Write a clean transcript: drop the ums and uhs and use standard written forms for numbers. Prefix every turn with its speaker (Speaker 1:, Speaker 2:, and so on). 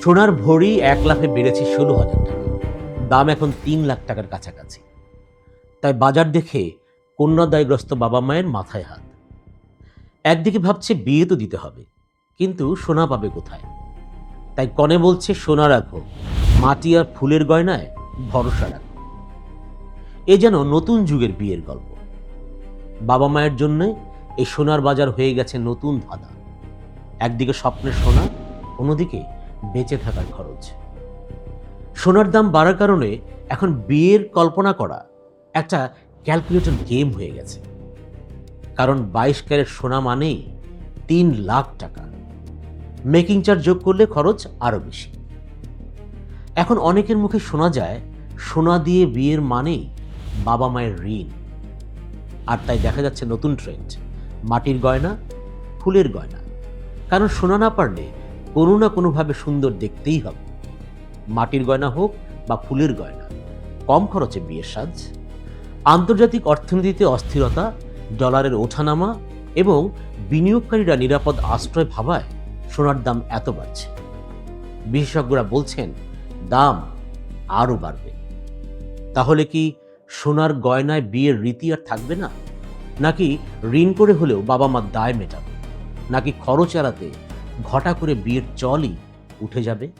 Speaker 1: সোনার ভরি এক লাফে বেড়েছে ১৬,০০০ টাকা। দাম এখন ৩ লাখ টাকার কাছাকাছি। তাই বাজার দেখে কন্যাদায়গ্রস্ত বাবা মায়ের মাথায় হাত। একদিকে ভাবছে বিয়ে তো দিতে হবে, কিন্তু সোনা পাবে কোথায়? তাই কনে বলছে সোনা রাখো, মাটি আর ফুলের গয়নায় ভরসা রাখো। এ যেন নতুন যুগের বিয়ের গল্প। বাবা মায়ের জন্য এই সোনার বাজার হয়ে গেছে নতুন ধাঁধা। একদিকে স্বপ্নের সোনা, অন্যদিকে বেঁচে থাকার খরচ। সোনার দাম বাড়ার কারণে এখন বিয়ের কল্পনা করা একটা ক্যালকুলেটর গেম হয়ে গেছে। কারণ ২২ ক্যারেট সোনা মানেই ৩ লাখ টাকা। মেকিং চার্জ যোগ করলে খরচ আরো বেশি। এখন অনেকের মুখে শোনা যায় সোনা দিয়ে বিয়ের মানেই বাবা মায়ের ঋণ। আর তাই দেখা যাচ্ছে নতুন ট্রেন্ড, মাটির গয়না, ফুলের গয়না। কারণ সোনা না পারলে কোনো না কোনোভাবে সুন্দর দেখতেই হবে। মাটির গয়না হোক বা ফুলের গয়না, কম খরচে বিয়ের সাজ। আন্তর্জাতিক অর্থনীতিতে অস্থিরতা, ডলারের ওঠানামা এবং বিনিয়োগকারীরা নিরাপদ আশ্রয় ভাবায় সোনার দাম এত বাড়ছে। বিশেষজ্ঞরা বলছেন দাম আরও বাড়বে। তাহলে কি সোনার গয়নায় বিয়ের রীতি আর থাকবে না? নাকি ঋণ করে হলেও বাবা মার দায় মেটাবে? নাকি খরচ এড়াতে ঘটা করে বিয়ের চলই উঠে যাবে?